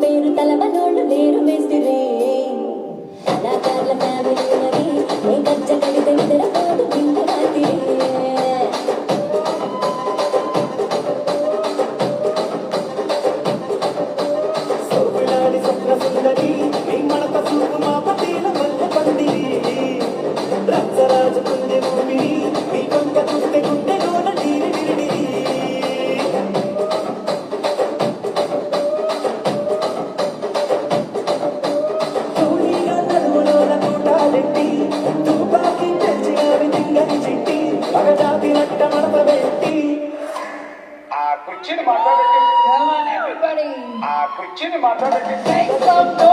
పేరు తలవనోళ్ళు లేరు మేస్తిరే నా కార్ల ఫ్యామిలీ ఉన్నది నీ గజ్జ కడితే నిద్రపోదు నిండు రాత్రి సోపులాడి స్వప్న సుందరి నీ మడత చూపు మా పటీల మల్లె పందిరి రచ్చరాజు కుందె భూమిని నీ కొంక కుందె గుండెలోన నీరి విరిడి తూలిగా నడుములోన తూటాలెట్టి తూపాకి తెచ్చి అవి తింగని చిట్టి మగజాతి నట్ట మడత పెట్టి ఆ కుర్చీని మాట్లాడండి. Come on, everybody. ఆ కుర్చీని మాట్లాడండి. Make some noise.